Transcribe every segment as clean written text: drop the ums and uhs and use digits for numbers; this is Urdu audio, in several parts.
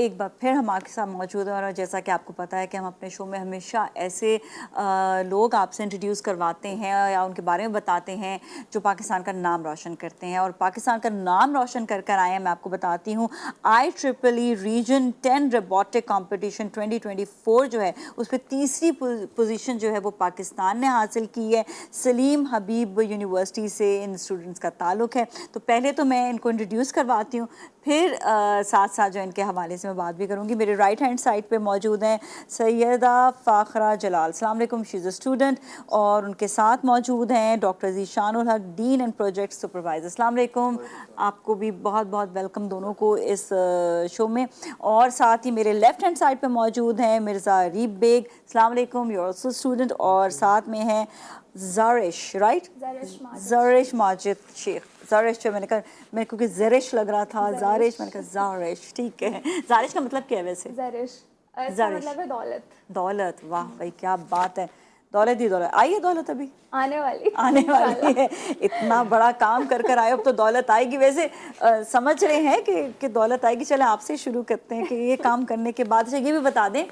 ایک بار پھر ہم آپ کے ساتھ موجود ہیں، اور جیسا کہ آپ کو پتہ ہے کہ ہم اپنے شو میں ہمیشہ ایسے لوگ آپ سے انٹروڈیوس کرواتے ہیں یا ان کے بارے میں بتاتے ہیں جو پاکستان کا نام روشن کرتے ہیں، اور پاکستان کا نام روشن کر کر آئے ہیں. میں آپ کو بتاتی ہوں IEEE ریجن 10 روبوٹک کمپٹیشن 2024 جو ہے اس پہ تیسری پوزیشن جو ہے وہ پاکستان نے حاصل کی ہے. سلیم حبیب یونیورسٹی سے ان اسٹوڈنٹس کا تعلق ہے. تو پہلے تو میں ان کو انٹروڈیوس کرواتی ہوں، پھر ساتھ ساتھ جو ان کے حوالے سے میں بات بھی کروں گی. میرے رائٹ ہینڈ سائڈ پہ موجود ہیں سیدہ فاخرہ جلال، السلام علیکم، شی از اے اسٹوڈنٹ. اور ان کے ساتھ موجود ہیں doctor Zeeshan ul Haq, Dean and project supervisor. السلام علیکم، آپ کو بھی بہت بہت ویلکم دونوں کو اس شو میں. اور ساتھ ہی میرے لیفٹ ہینڈ سائڈ پہ موجود ہیں مرزا ریب بیگ، السلام علیکم، یو آر آلسو اسٹوڈنٹ. اور ساتھ میں ہیں زارش، رائٹ، زارش ماجد شیخ. زارش جو میں نے کہا، میں کیونکہ زرش لگ رہا تھا، زارش میں نے کہا زارش، ٹھیک ہے. زارش کا مطلب کیا ہے ویسے؟ زرش اس کا مطلب ہے دولت. دولت، واہ بھائی کیا بات ہے، دولت ہی دولت. آئی ہے دولت ابھی آنے والی ہے. اتنا بڑا کام کر کر آئے، اب تو دولت آئے گی. ویسے سمجھ رہے ہیں کہ دولت آئے گی. چلیں آپ سے شروع کرتے ہیں کہ یہ کام کرنے کے بعد یہ بھی بتا دیں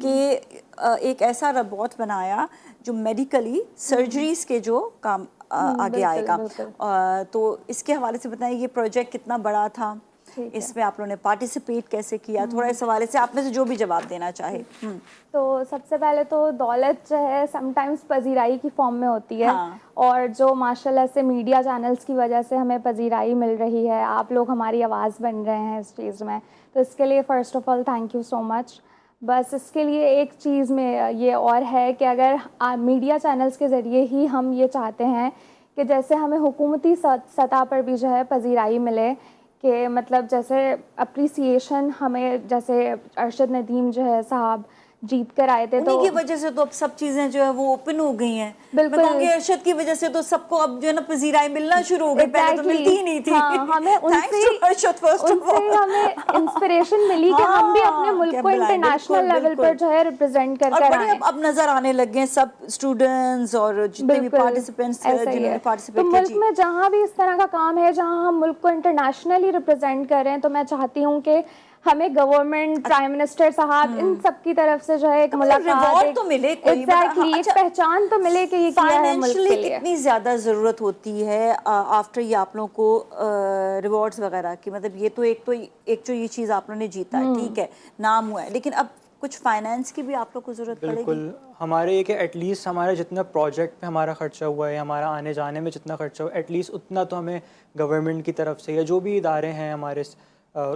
کہ ایک ایسا روبوٹ بنایا جو میڈیکلی سرجریز کے جو کام آگے آئے گا، تو اس کے حوالے سے بتائیں یہ پروجیکٹ کتنا بڑا تھا، اس میں آپ لوگوں نے پارٹیسپیٹ کیسے کیا، تھوڑا اس حوالے سے آپ میں سے جو بھی جواب دینا چاہے. تو سب سے پہلے تو دولت جو ہے سم ٹائمز پذیرائی کی فارم میں ہوتی ہے، اور جو ماشاء اللہ سے میڈیا چینلز کی وجہ سے ہمیں پذیرائی مل رہی ہے، آپ لوگ ہماری آواز بن رہے ہیں اس چیز میں، تو اس کے لیے first of all thank you so much. بس اس کے لیے ایک چیز میں یہ اور ہے کہ اگر میڈیا چینلز کے ذریعے ہی ہم یہ چاہتے ہیں کہ جیسے ہمیں حکومتی سطح پر بھی جو ہے پذیرائی ملے، کہ مطلب جیسے اپریسیشن ہمیں، جیسے ارشد ندیم جو ہے صاحب جیت کر آئے تھے، انہی کی وجہ سے تو اب سب چیزیں جو ہے وہ اوپن ہو گئی ہیں. میں کہوں گی ارشد کی وجہ سے تو سب کو اب جو ہے نا پذیرائی ملنا شروع ہو گئی، پہلے تو ملتی ہی نہیں تھی. ہمیں ان سے ہمیں انسپریشن ملی کہ ہم بھی اپنے ملک کو انٹرنیشنل لیول پر جو ہے ریپرزینٹ کر کر آئیں. اب نظر آنے لگے ہیں سب اسٹوڈنٹس اور جتنے بھی پارٹیسپینٹس جنہوں نے پارٹیسپیٹ کیا. ملک میں جہاں بھی اس طرح کا کام ہے جہاں ہم ملک کو انٹرنیشنلی ریپرزینٹ کر رہے ہیں، تو میں چاہتی ہوں کہ ہمیں گورنمنٹ، پرائم منسٹر صاحب، ان سب کی طرف سے جو ہے ایک ملاقات، تو ملے، کوئی ایک پہچان تو ملے کہ یہ کیا ہے ملک کے لیے. کتنی زیادہ ضرورت ہوتی ہے آفٹر یہ آپ لوگوں کو ریوارڈز وغیرہ کی؟ مطلب یہ تو ایک جو یہ چیز آپ لوگوں نے جیتا ہے، ٹھیک ہے، نام ہوا ہے، لیکن اب کچھ فائنینس کی بھی آپ لوگ کو ضرورت پڑے گی. بالکل. ہمارے یہ کہ ایٹ لیسٹ ہمارا جتنا پروجیکٹ پہ ہمارا خرچہ ہوا ہے، ہمارا آنے جانے میں جتنا خرچہ ہوا ہے، ایٹ لیسٹ اتنا تو ہمیں گورنمنٹ کی طرف سے یا جو بھی ادارے ہیں ہمارے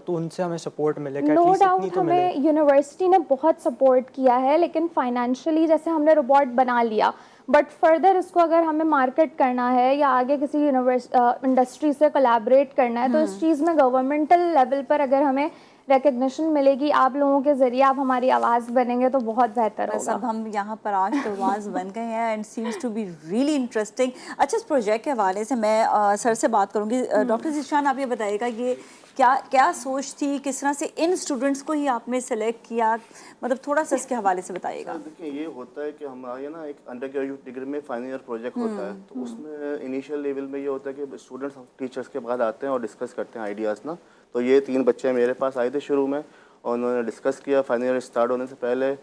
تو ان سے ہمیں سپورٹ ملے. نو ڈاؤٹ ہمیں یونیورسٹی نے بہت سپورٹ کیا ہے، لیکن فائنینشلی جیسے ہم نے روبوٹ بنا لیا، بٹ فردر اس کو اگر ہمیں مارکیٹ کرنا ہے یا آگے کسی انڈسٹری سے کولیبریٹ کرنا ہے، تو اس چیز میں گورنمنٹل لیول پر اگر ہمیں ریکگنیشن ملے گی، آپ لوگوں کے ذریعے آپ ہماری آواز بنیں گے، تو بہت بہتر ہوگا. بس اب ہم یہاں پر آج تو آواز بن گئے ہیں، and seems to be really interesting. اچھا، اس پروجیکٹ کے حوالے سے میں سر سے بات کروں گی. ڈاکٹر ذیشان، آپ یہ بتائیے گا یہ کیا سوچ تھی، کس طرح سے ان اسٹوڈنٹس کو ہی آپ نے سلیکٹ کیا، مطلب تھوڑا سا اس کے حوالے سے بتائیے گا. دیکھیں، یہ ہوتا ہے کہ ہمارے نا ایک انڈر گریجویٹ ڈگری میں فائنل ایئر پروجیکٹ ہوتا ہے، تو اس میں انیشیل لیول میں یہ ہوتا ہے کہ اسٹوڈنٹس ٹیچرس کے بعد آتے ہیں اور ڈسکس کرتے ہیں آئیڈیاز نا. تو یہ 3 بچے میرے پاس آئے تھے شروع میں، اور انہوں نے ڈسکس کیا فائنل ایئر اسٹارٹ ہونے سے پہلے.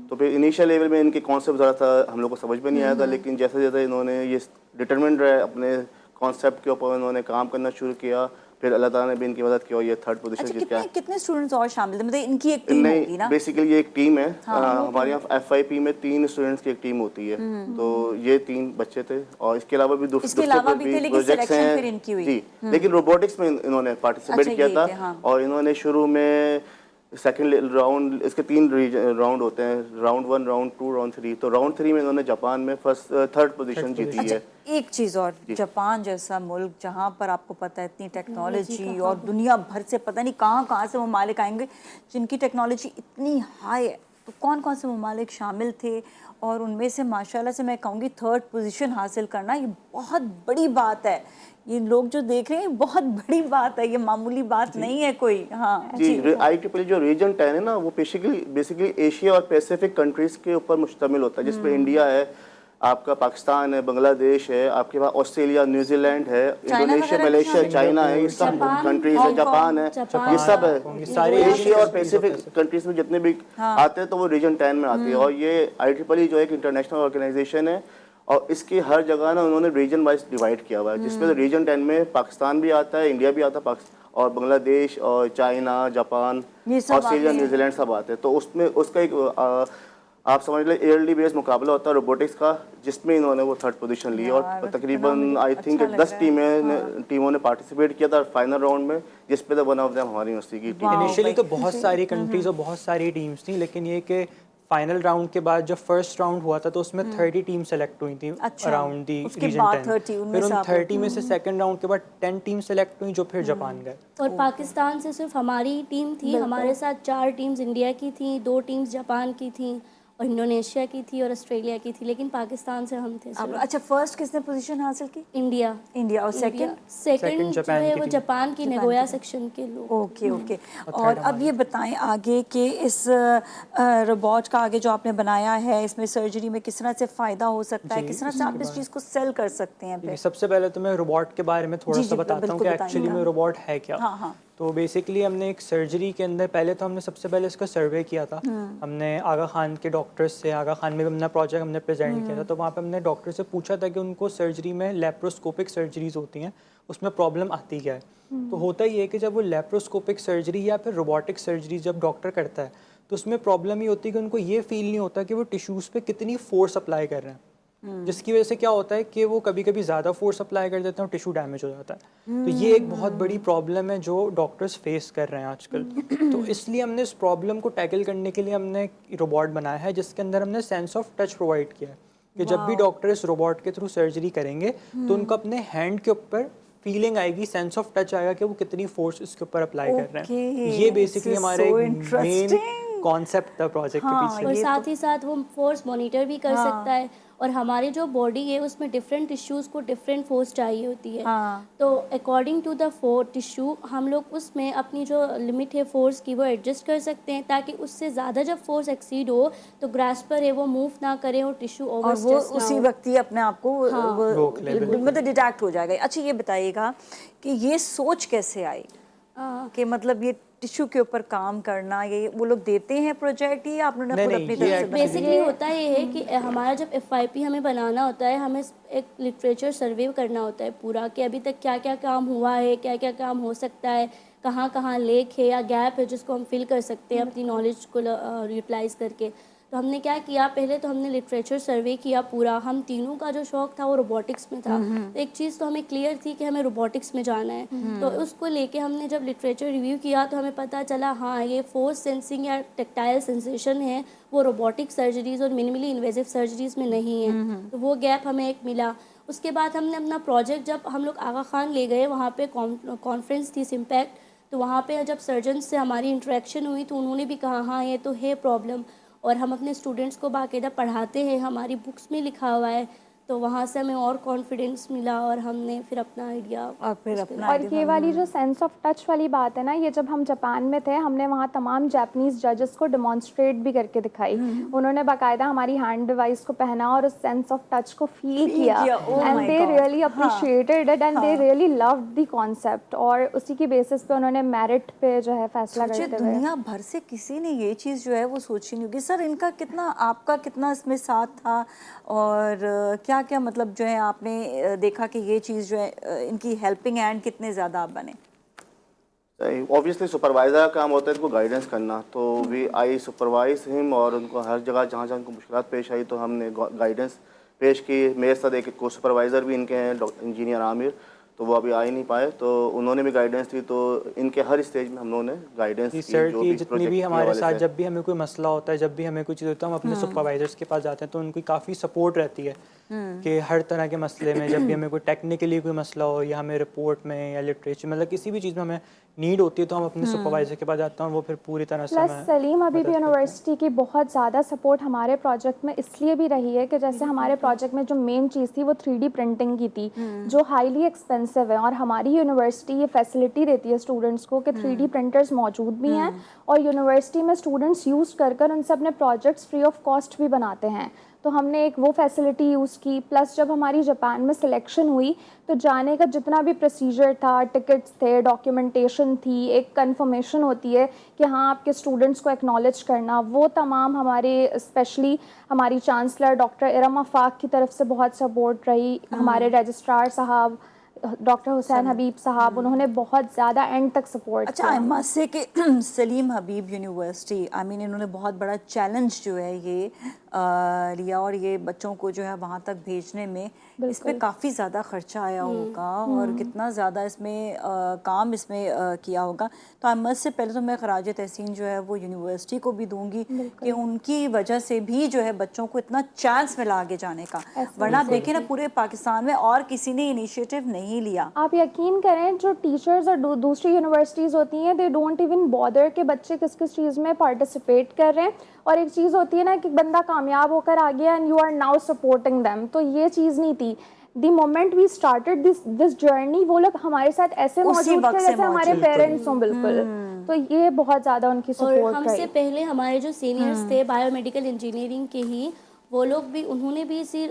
تو پھر انیشیل لیول میں ان کے کانسیپٹ ذرا تھا ہم لوگ کو سمجھ میں نہیں آیا تھا، لیکن جیسے جیسے انہوں نے یہ ڈٹرمنڈ رہے اپنے کانسیپٹ کے اوپر انہوں نے کام کرنا شروع کیا، پھر اللہ تعالیٰ نے بھی ان کی مدد کی اور یہ 3rd پوزیشن جیت گیا. کتنے اسٹوڈنٹس اور شامل تھے؟ مطلب ان کی ایک ٹیم ہوگی نا؟ بیسیکلی یہ ایک ٹیم ہے ہمارے یہاں FIP میں 3 اسٹوڈنٹس کی ایک ٹیم ہوتی ہے. تو یہ 3 بچے تھے، اور اس کے علاوہ بھی دوسرے پروجیکٹس ہیں جی، لیکن روبوٹکس میں انہوں نے پارٹیسپیٹ کیا تھا. اور انہوں نے شروع میں سیکنڈ راؤنڈ، اس کے 3 راؤنڈ ہوتے ہیں، راؤنڈ 1، راؤنڈ 2، راؤنڈ 3. تو راؤنڈ 3 میں انہوں نے جاپان میں 3rd پوزیشن جیتی ہے. ایک چیز اور، جاپان جیسا ملک جہاں پر آپ کو پتہ ہے اتنی ٹیکنالوجی، اور دنیا بھر سے پتہ نہیں کہاں سے ممالک آئیں گے جن کی ٹیکنالوجی اتنی ہائی ہے، تو کون کون سے ممالک شامل تھے؟ اور ان میں سے ماشاءاللہ سے میں کہوں گی 3rd پوزیشن حاصل کرنا یہ بہت بڑی بات ہے. یہ لوگ جو دیکھ رہے ہیں بہت بڑی بات ہے، یہ معمولی بات نہیں ہے کوئی. ہاں جی، IEEE جو ریجن 10 ہے نا، وہ بیسیکلی ایشیا اور پیسیفک کنٹریز کے اوپر مشتمل ہوتا ہے، جس پہ انڈیا ہے، آپ کا پاکستان ہے, بنگلہ دیش ہے, آپ کے پاس آسٹریلیا, نیوزی لینڈ ہے, انڈونیشیا, ملیشیا, چائنا ہے, یہ سب کنٹریز ہے, جاپان ہے, یہ سب ہے. سارے ایشیا اور پیسیفک کنٹریز میں جتنے بھی آتے ہیں تو وہ ریجن 10 میں آتی ہے. اور یہ IEEE جو ایک انٹرنیشنل آرگنائزیشن ہے, اور اس کی ہر جگہ نا انہوں نے ریجن وائز ڈیوائڈ کیا ہوا ہے, جس میں ریجن 10 میں پاکستان بھی آتا ہے, انڈیا بھی آتا ہے, اور بنگلہ دیش اور چائنا, جاپان, آسٹریلیا, نیوزی لینڈ سب آتے ہیں. تو اس میں اس کا ایک آپ سمجھ لیں ایئرلی بیس مقابلہ ہوتا ہے روبوٹکس کا, جس میں انہوں نے وہ 3rd پوزیشن لی, اور تقریباً آئی تھنک 10 ٹیموں نے پارٹیسپیٹ کیا تھا فائنل راؤنڈ میں, جس پہ ون آف دیم ہماری یونیورسٹی کی ٹیم. انیشلی تو بہت ساری کنٹریز اور بہت ساری ٹیمز تھیں, لیکن یہ کہ فائنل راؤنڈ کے بعد جب فرسٹ راؤنڈ ہوا تھا تو اس میں 30 ٹیم سلیکٹ ہوئی تھیں اراؤنڈ دی ریجن 10. پھر ان 30 میں سے سیکنڈ راؤنڈ کے بعد 10 ٹیم سلیکٹ ہوئیں جو پھر جاپان گئے. اور پاکستان سے صرف ہماری ٹیم تھی, ہمارے ساتھ 4 ٹیمز انڈیا کی تھیں, 2 ٹیمز جاپان کی تھیں, اور انڈونیشیا کی تھی, اور آسٹریلیا کی تھی, لیکن پاکستان سے ہم تھے. اچھا, فرسٹ کس نے پوزیشن حاصل کی؟ انڈیا. اور سیکنڈ جو ہے وہ جاپان کی نگویا سیکشن کے لوگ. اوکے. اور اب یہ بتائیں آگے کہ اس روبوٹ کا آگے جو آپ نے بنایا ہے, اس میں سرجری میں کس طرح سے فائدہ ہو سکتا ہے, کس طرح سے آپ اس چیز کو سیل کر سکتے ہیں؟ سب سے پہلے تو میں روبوٹ کے بارے میں تھوڑا سا بتاتا ہوں کہ ایکچولی میں روبوٹ ہے کیا. تو بیسکلی ہم نے ایک سرجری کے اندر پہلے تو ہم نے سب سے پہلے اس کا سروے کیا تھا. ہم نے آغا خان کے ڈاکٹرز سے, آغا خان میں بھی اپنا پروجیکٹ ہم نے پریزنٹ کیا تھا, تو وہاں پہ ہم نے ڈاکٹر سے پوچھا تھا کہ ان کو سرجری میں لیپروسکوپک سرجریز ہوتی ہیں, اس میں پرابلم آتی کیا ہے. تو ہوتا یہ ہے کہ جب وہ لیپروسکوپک سرجری یا پھر روبوٹک سرجری جب ڈاکٹر کرتا ہے تو اس میں پرابلم یہ ہوتی ہے کہ ان کو یہ فیل نہیں ہوتا کہ وہ ٹیشوز پہ کتنی فورس اپلائی کر رہے ہیں, جس کی وجہ سے کیا ہوتا ہے کہ وہ کبھی کبھی زیادہ فورس اپلائی کر دیتے ہیں اور ٹیشو ڈیمیج ہو جاتا ہے. تو یہ ایک بہت بڑی پرابلم ہے جو ڈاکٹرز فیس کر رہے ہیں آج کل. تو اس لیے ہم نے اس پرابلم کو ٹیکل کرنے کے لیے ہم نے روبوٹ بنایا ہے, جس کے اندر ہم نے سینس آف ٹچ پرووائڈ کیا ہے کہ جب بھی ڈاکٹر اس روبوٹ کے تھرو سرجری کریں گے تو ان کو اپنے ہینڈ کے اوپر فیلنگ آئے گی, سینس آف ٹچ آئے گا کہ وہ کتنی فورس اس کے اوپر اپلائی کر رہے ہیں. یہ بیسکلی ہمارے مین کانسیپٹ تھا پروجیکٹ کے پیچھے. اور ساتھ ہی ساتھ وہ فورس مانیٹر بھی کر سکتا ہے, اور ہماری جو باڈی ہے اس میں ڈفرینٹ ٹیشوز کو ڈفرینٹ فورس چاہیے ہوتی ہے. تو اکارڈنگ ٹو دا ٹیشو ہم لوگ اس میں اپنی جو لمٹ ہے فورس کی وہ ایڈجسٹ کر سکتے ہیں, تاکہ اس سے زیادہ جب فورس ایکسیڈ ہو تو گراسپر ہے وہ موو نہ کرے اور ٹیشو اوور اسٹریس نہ ہو, اسی وقت ہی اپنے آپ کو مطلب ڈیٹیکٹ ہو جائے گا. اچھا, یہ بتائیے گا کہ یہ سوچ کیسے آئی کہ مطلب یہ ٹیشو کے اوپر کام کرنا, یہ وہ لوگ دیتے ہیں پروجیکٹ, یہ آپ نے خود اپنی طرف سے؟ بیسکلی ہوتا یہ ہے کہ ہمارا جب FYP ہمیں بنانا ہوتا ہے, ہمیں ایک لٹریچر سروے کرنا ہوتا ہے پورا کہ ابھی تک کیا کیا کام ہوا ہے, کیا کیا کام ہو سکتا ہے, کہاں کہاں لیک ہے یا گیپ ہے جس کو ہم فل کر سکتے ہیں اپنی نالج کو یوٹیلائز کر کے. تو ہم نے کیا کیا, پہلے تو ہم نے لٹریچر سروے کیا پورا. ہم تینوں کا جو شوق تھا وہ روبوٹکس میں تھا. ایک چیز تو ہمیں کلیئر تھی کہ ہمیں روبوٹکس میں جانا ہے, تو اس کو لے کے ہم نے جب لٹریچر ریویو کیا تو ہمیں پتہ چلا ہاں یہ فورس سینسنگ یا ٹیکٹائل سینسیشن ہے وہ روبوٹک سرجریز اور منیملی انویزو سرجریز میں نہیں ہے. تو وہ گیپ ہمیں ایک ملا. اس کے بعد ہم نے اپنا پروجیکٹ جب ہم لوگ آغا خان لے گئے, وہاں پہ کانفرنس تھی سمپیکٹ, تو وہاں پہ جب سرجنس سے ہماری انٹریکشن ہوئی تو انہوں نے بھی کہا ہاں یہ تو ہے پرابلم, اور ہم اپنے اسٹوڈنٹس کو باقاعدہ پڑھاتے ہیں, ہماری بکس میں لکھا ہوا ہے. تو وہاں سے ہمیں اور کانفیڈنس ملا اور ہم نے پھر اپنا آئیڈیا اور یہ والی جو سینس آف ٹچ والی بات ہے نا, یہ جب ہم جاپان میں تھے ہم نے وہاں تمام جاپنیز ججز کو ڈیمانسٹریٹ بھی کر کے دکھائی. انہوں نے باقاعدہ ہماری ہینڈ ڈیوائس کو پہنا اور اس سینس آف ٹچ کو فیل کیا, and they really appreciated it and they really loved the concept, اور اسی کی بیسس پہ انہوں نے میرٹ پہ جو ہے فیصلہ کرتے ہوئے. دنیا بھر سے کسی نے یہ چیز جو ہے وہ سوچی نہیں ہوگی. سر, ان کا کتنا, آپ کا کتنا اس میں ساتھ تھا, اور کیا کیا مطلب جو ہے آپ نے دیکھا کہ یہ چیز جو ہے ان کی ہیلپنگ ہینڈ کتنے زیادہ آپ بنے؟ اوبیسلی سپروائزر کا کام ہوتا ہے ان کو گائیڈنس کرنا, تو آئی سپروائز ہم, اور ان کو ہر جگہ جہاں جہاں ان کو مشکلات پیش آئی تو ہم نے گائیڈنس پیش کی. میرے ساتھ ایک کو سپروائزر بھی ان کے ہیں, انجینئر عامر, تو وہ ابھی آ ہی نہیں پائے, تو انہوں نے بھی گائیڈنس دی. تو ان کے ہر اسٹیج میں ہم لوگوں نے گائیڈنس دی. سر کی جتنی بھی ہمارے ساتھ جب بھی ہمیں کوئی مسئلہ ہوتا ہے, جب بھی ہمیں کوئی چیز ہوتا ہے, ہم اپنے سپروائزرس کے پاس جاتے ہیں تو ان کی کافی سپورٹ رہتی ہے کہ ہر طرح کے مسئلے میں, جب بھی ہمیں کوئی ٹیکنیکلی کوئی مسئلہ ہو یا ہمیں رپورٹ میں یا لٹریچر مطلب کسی بھی چیز میں ہمیں نیڈ ہوتی ہے تو ہم اپنے سپروائزر کے پاس جاتے ہیں, وہ پھر پوری طرح سے پلس سلیم ابھی بھی یونیورسٹی کی بہت زیادہ سپورٹ ہمارے پروجیکٹ میں اس لیے بھی رہی ہے کہ جیسے ہمارے پروجیکٹ میں جو مین چیز تھی وہ 3D پرنٹنگ کی تھی, جو ہائیلی ایکسپینسو ہے, اور ہماری یونیورسٹی یہ فیسلٹی دیتی ہے اسٹوڈنٹس کو کہ 3D پرنٹرز موجود بھی ہیں, اور یونیورسٹی میں اسٹوڈنٹس یوز کر ان سے اپنے پروجیکٹس فری آف کاسٹ بھی بناتے ہیں. تو تو ہم نے ایک وہ فیسلٹی یوز کی. پلس جب ہماری جاپان میں سلیکشن ہوئی تو جانے کا جتنا بھی پروسیجر تھا, ٹکٹس تھے, ڈاکیومنٹیشن تھی, ایک کنفرمیشن ہوتی ہے کہ ہاں آپ کے اسٹوڈنٹس کو ایکنالج کرنا, وہ تمام ہمارے اسپیشلی ہماری چانسلر ڈاکٹر ارم آفاق کی طرف سے بہت سپورٹ رہی. ہمارے رجسٹرار صاحب ڈاکٹر حسین حبیب صاحب, انہوں نے بہت زیادہ اینڈ تک سپورٹ اچھا, آئی مسٹ سے کہ سلیم حبیب یونیورسٹی انہوں نے بہت بڑا چیلنج جو ہے یہ لیا, اور یہ بچوں کو جو ہے وہاں تک بھیجنے میں اس پہ کافی زیادہ خرچہ آیا ہوگا اور کتنا زیادہ اس میں کام اس میں کیا ہوگا. تو آئی مسٹ سے پہلے تو میں خراج تحسین جو ہے وہ یونیورسٹی کو بھی دوں گی کہ ان کی وجہ سے بھی جو ہے بچوں کو اتنا چانس ملا آگے جانے کا, ورنہ آپ دیکھیں نا پورے پاکستان میں اور کسی نے انیشیٹو نہیں لیا. آپ یقین کریں جو ٹیچرز اور دوسری یونیورسٹیز ہوتی ہیں دے ڈونٹ ایون بادر کہ بچے کس کس چیز میں پارٹیسپیٹ کر رہے ہیں. اور ایک چیز ہوتی ہے نا کہ بندہ کامیاب ہو کر آ گیا and you are now supporting them, تو یہ چیز نہیں تھی. The moment we started this journey وہ لوگ ہمارے ساتھ ایسے موجود تھے جیسے ہمارے پیرنٹس ہوں بالکل. تو یہ بہت زیادہ ان کی سپورٹ اور ہم سے پہلے ہمارے جو سینئرس تھے بایو میڈیکل انجینئرنگ کے ہی, وہ لوگ بھی انہوں نے بھی اسی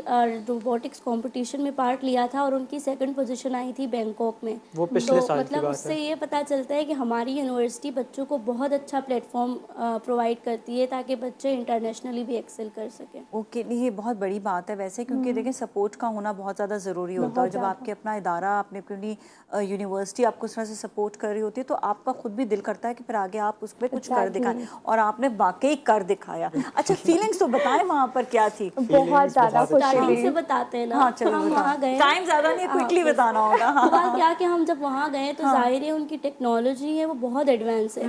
روبوٹکس کمپٹیشن میں پارٹ لیا تھا اور ان کی 2nd پوزیشن آئی تھی بینکاک میں. وہ پچھلے سال کی مطلب بات اس سے یہ پتہ چلتا ہے کہ ہماری یونیورسٹی بچوں کو بہت اچھا پلیٹ فارم پرووائڈ کرتی ہے تاکہ بچے انٹرنیشنلی بھی ایکسل کر سکیں. اوکے, یہ بہت بڑی بات ہے ویسے, کیونکہ دیکھیں سپورٹ کا ہونا بہت زیادہ ضروری ہوتا ہے. جب آپ کے اپنا ادارہ, اپنے اپنی یونیورسٹی آپ کو اس طرح سے سپورٹ کر رہی ہوتی ہے تو آپ کا خود بھی دل کرتا ہے کہ پھر آگے آپ اس پہ کچھ کر دکھائیں, اور آپ نے واقعی کر دکھایا. اچھا, فیلنگس تو بتائیں وہاں پر کیا تھی؟ بہت زیادہ اسٹارٹنگ سے بتاتے ہیں نا, ہم وہاں گئے, ٹائم زیادہ نہیں, کوئکلی بتانا ہوگا. ہوا کیا کہ ہم جب وہاں گئے تو ظاہر ہے ان کی ٹیکنالوجی ہے وہ بہت ایڈوانس ہے.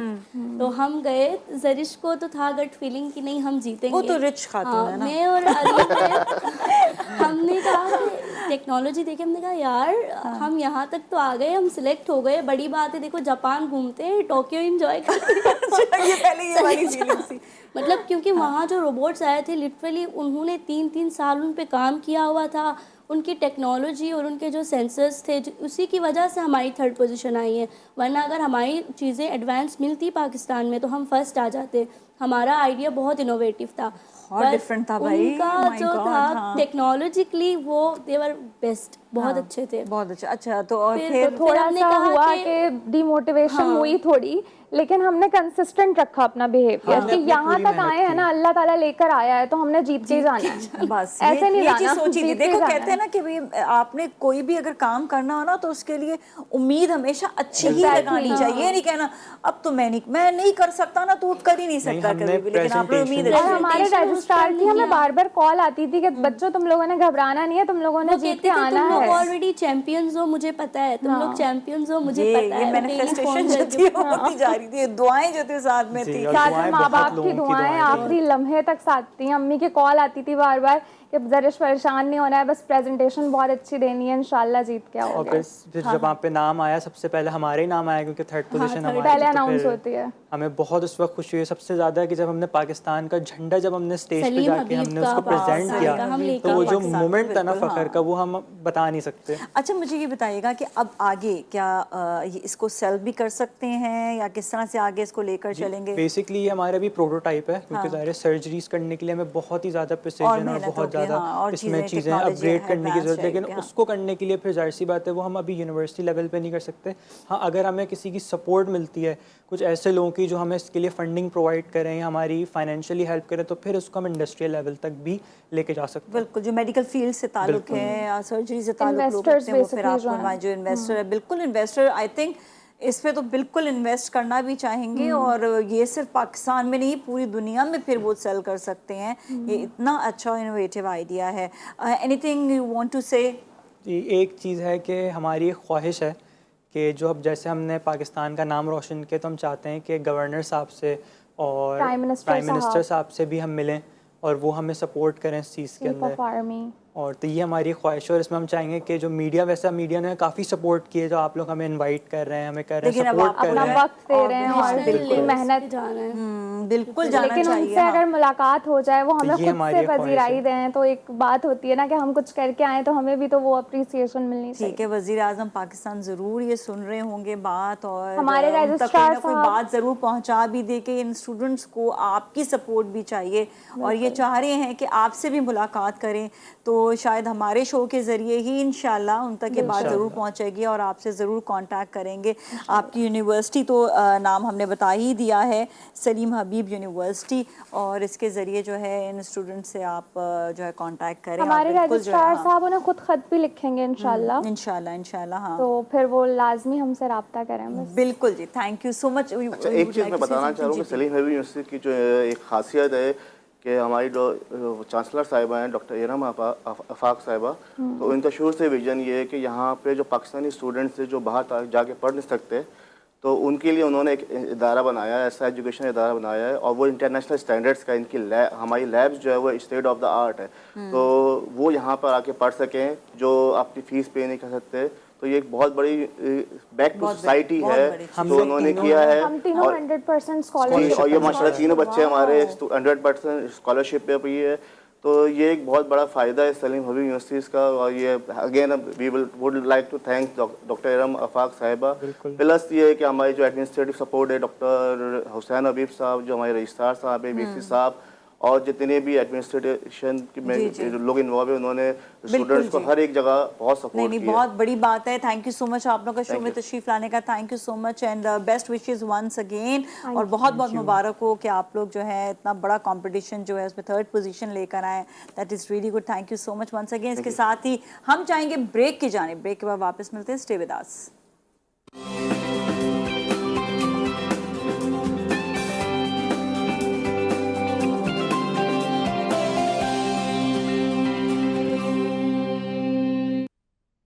تو ہم گئے, زرش کو تو تھا گٹ فیلنگ کہ نہیں ہم جیتیں گے, وہ تو رچ خاتون ہے نا. میں اور علیم نے ہم نے کہا کہ ٹیکنالوجی دیکھے, ہم نے کہا یار ہم یہاں تک تو آ گئے, ہم سلیکٹ ہو گئے, بڑی بات ہے, دیکھو جاپان گھومتے ہیں, ٹوکیو انجوائے کرتے ہیں. یہ پہلے یہ والی فیلنگ تھی مطلب کیونکہ وہاں جو روبوٹس آئے تھے لٹرلی انہوں نے 3 سال ان پہ کام کیا ہوا تھا. ان کی ٹیکنالوجی اور ان کے جو سینسرز تھے اسی کی وجہ سے ہماری 3rd پوزیشن آئی ہے, ورنہ اگر ہماری چیزیں ایڈوانس ملتی پاکستان میں تو ہم فرسٹ آ جاتے. ہمارا آئیڈیا بہت انوویٹو تھا, بہت ڈفرینٹ تھا بھائی. ان کا جو تھا ٹیکنالوجیکلی وہ دے ور بیسٹ, بہت اچھے تھے. بہت اچھا. اچھا, تو اور پھر تھوڑا سا ہوا کہ ڈی موٹیویشن ہوئی تھوڑی, لیکن ہم نے کنسسٹنٹ رکھا اپنا بیہیویئر کہ یہاں تک آئے ہیں نا, اللہ تعالیٰ لے کر آیا ہے تو ہم نے جیت کے جانا ہے. بس ایسے نہیں یہ چیز جانا, سوچی تھی. دیکھو کہتے ہیں نا کہ آپ نے کوئی بھی اگر کام کرنا ہو نا تو اس کے لیے امید ہمیشہ اچھی ہی لگانی چاہیے. یہ نہیں کہنا اب تو میں نہیں کر سکتا نا, تو کر ہی نہیں سکتا کبھی بھی, لیکن آپ نے امید. اور ہمارے رجسٹرار کی ہمیں بار بار کال آتی تھی کہ بچوں تم لوگوں نے گھبرانا نہیں ہے, تم لوگوں نے جیت کے آنا ہے. تم لوگ آلریڈی چیمپئنز ہو, مجھے پتا ہے تم لوگ چیمپئنز ہو, مجھے پتا ہے. یہ مینیفیسٹیشن جو تھی ہوتی جا رہی تھی, دعائیں جو تھی ساتھ میں تھی, ساتھ میں ماں باپ کی دعائیں آخری لمحے تک ساتھ تھیں. امی کی کال آتی تھی بار بار کہ زرش پریشان نہیں ہونا ہے, بس پریزنٹیشن بہت اچھی دینی ہے, انشاءاللہ جیت کے آؤ گے. اور پھر جب وہاں پہ نام آیا سب سے پہلے ہمارا ہی نام آیا کیونکہ 3rd پوزیشن ہماری پہلے اناؤنس ہوتی ہے. ہمیں بہت اس وقت خوشی ہوئی سب سے زیادہ کہ جب ہم نے پاکستان کا جھنڈا جب ہم نے اسٹیج پہ جا کے ہم نے اس کو پریزنٹ کیا تو وہ جو مومنٹ تھا نا فخر کا وہ ہم بتا نہیں سکتے. اچھا, مجھے یہ بتائیے گا کہ اب آگے کیا اس کو سیل بھی کر سکتے ہیں یا کس طرح سے آگے اس کو لے کر چلیں گے؟ بیسکلی یہ ہمارا بھی پروٹوٹائپ ہے کیونکہ ظاہر سرجریز کرنے کے لیے ہمیں بہت ہی زیادہ پریسیجن اور بہت زیادہ اس میں چیزیں اپ گریڈ کرنے کی ضرورت ہے, لیکن اس کو کرنے کے لیے پھر ظاہر سی بات ہے وہ ہم ابھی یونیورسٹی لیول پہ نہیں کر سکتے. ہاں, اگر ہمیں کسی کی سپورٹ ملتی ہے, کچھ ایسے لوگوں کی جو ہمیں اس کے لیے فنڈنگ پرووائڈ کریں, ہماری فائنینشیلی ہیلپ کریں, تو پھر اس کو ہم انڈسٹریل لیول تک بھی لے کے جا سکتے ہیں. بالکل, جو میڈیکل فیلڈ سے تعلق ہے یا سرجری سے تعلق لوگ رکھتے ہیں وہ پھر آپ کو جو انویسٹر ہے, بالکل انویسٹر آئی تھنک اس پہ تو بالکل انویسٹ کرنا بھی چاہیں گے, اور یہ صرف پاکستان میں نہیں پوری دنیا میں پھر وہ سیل کر سکتے ہیں. یہ اتنا اچھا انوویٹیو آئیڈیا ہے. Anything you want to say? ایک چیز ہے کہ ہماری ایک خواہش ہے کہ جو اب جیسے ہم نے پاکستان کا نام روشن کیا تو ہم چاہتے ہیں کہ گورنر صاحب سے اور پرائم منسٹر صاحب سے بھی ہم ملیں اور وہ ہمیں سپورٹ کریں اس چیز کے اندر, اور تو یہ ہماری خواہش ہے اور اس میں ہم چاہیں گے کہ جو میڈیا، ویسا میڈیا نے کافی سپورٹ کیے، جو آپ لوگ ہمیں انوائٹ کر رہے ہیں، ہمیں کر رہے ہیں، سپورٹ کر اپنا رہے ہیں، وقت دے رہے ہیں اور بالکل محنت، جانا ہے بالکل جانا لیکن ان چاہیے. سے اگر ملاقات ہو جائے، وہ ہمیں یہ خود ہماری سے خواہش پذیرائی ہے. دیں، تو ایک بات ہوتی ہے نا کہ ہم کچھ کر کے آئیں تو ہمیں بھی تو وہ اپریسیشن ملنی چاہیے. ٹھیک ہے، وزیر اعظم پاکستان ضرور یہ سن رہے ہوں گے بات، اور ہمارے ان تک کوئی رجسٹرار نہ کوئی صاحب بات ضرور پہنچا بھی دے کہ ان اسٹوڈنٹس کو آپ کی سپورٹ بھی چاہیے، اور یہ چاہ رہے ہیں کہ آپ سے بھی ملاقات کریں، تو شاید ہمارے شو کے ذریعے ہی انشاءاللہ ان تک یہ بات ضرور پہنچے گی اور آپ سے ضرور کانٹیکٹ کریں گے. آپ کی یونیورسٹی تو نام ہم نے بتا ہی دیا ہے، سلیم حبیب یونیورسٹی، اور اس کے ذریعے جو ہے ان اسٹوڈنٹ سے آپ جو ہے کانٹیکٹ کریں. ہمارے بالکل جو ہے رجسٹرار صاحب انہیں خود خط بھی لکھیں گے انشاءاللہ، انشاءاللہ ہاں، تو پھر وہ لازمی ہم سے رابطہ کریں. بس بالکل جی، تھینک یو سو مچ. اچھا ایک چیز میں بتانا چاہ رہا ہوں کہ سلیم حبیب یونیورسٹی کی جو ایک خاصیت ہے کہ ہماری جو چانسلر صاحبہ ہیں ڈاکٹر ارم آفاق صاحبہ، تو ان کا شروع سے ویژن یہ ہے کہ یہاں پہ جو پاکستانی اسٹوڈنٹس سے جو باہر جا کے پڑھ نہیں سکتے، تو ان کے لیے انہوں نے ایک ادارہ بنایا ہے، ایسا ایجوکیشن ادارہ بنایا ہے، اور وہ انٹرنیشنل اسٹینڈرڈس کا، ان کی ہماری لیبس جو ہے وہ اسٹیٹ آف دا آرٹ ہے، تو وہ یہاں پر آ کے پڑھ سکیں جو اپنی فیس پے نہیں کر سکتے. تو یہ ایک بہت بڑی بیک ٹو سوسائٹی ہے جو انہوں نے کیا ہے. ہم تینوں 100% اسکالرشپ، اور یہ ماشاء اللہ تینوں بچے ہمارے 100% اسکالرشپ پہ بھی ہے. تو یہ ایک بہت بڑا فائدہ ہے سلیم حبیب یونیورسٹیز کا. اور یہ again we would like to thank doctor Iram Afaq صاحبہ. پلس یہ ہے کہ ہماری جو ایڈمنسٹریٹو سپورٹ ہے ڈاکٹر حسین حبیب صاحب، جو ہمارے رجسٹرار صاحب ہیں، وی سی صاحب، اور جتنے بھی ایڈمنسٹریشن میں جو لوگ انوالو ہیں، انہوں نے اسٹوڈنٹس کو ہر ایک جگہ بہت سپورٹ کیا. بہت بڑی بات ہے. تھینک یو سو مچ آپ لوگوں کا شو میں تشریف لانے کا. Thank you so much and best wishes once again. اور بہت بہت مبارک ہو کہ آپ لوگ جو ہے اتنا بڑا کمپٹیشن جو ہے اس میں 3rd پوزیشن لے کر آئے. That is really good. Thank you so much once again. اس کے ساتھ ہی ہم چاہیں گے بریک کی جانب. بریک کے بعد واپس ملتے ہیں. Stay with us.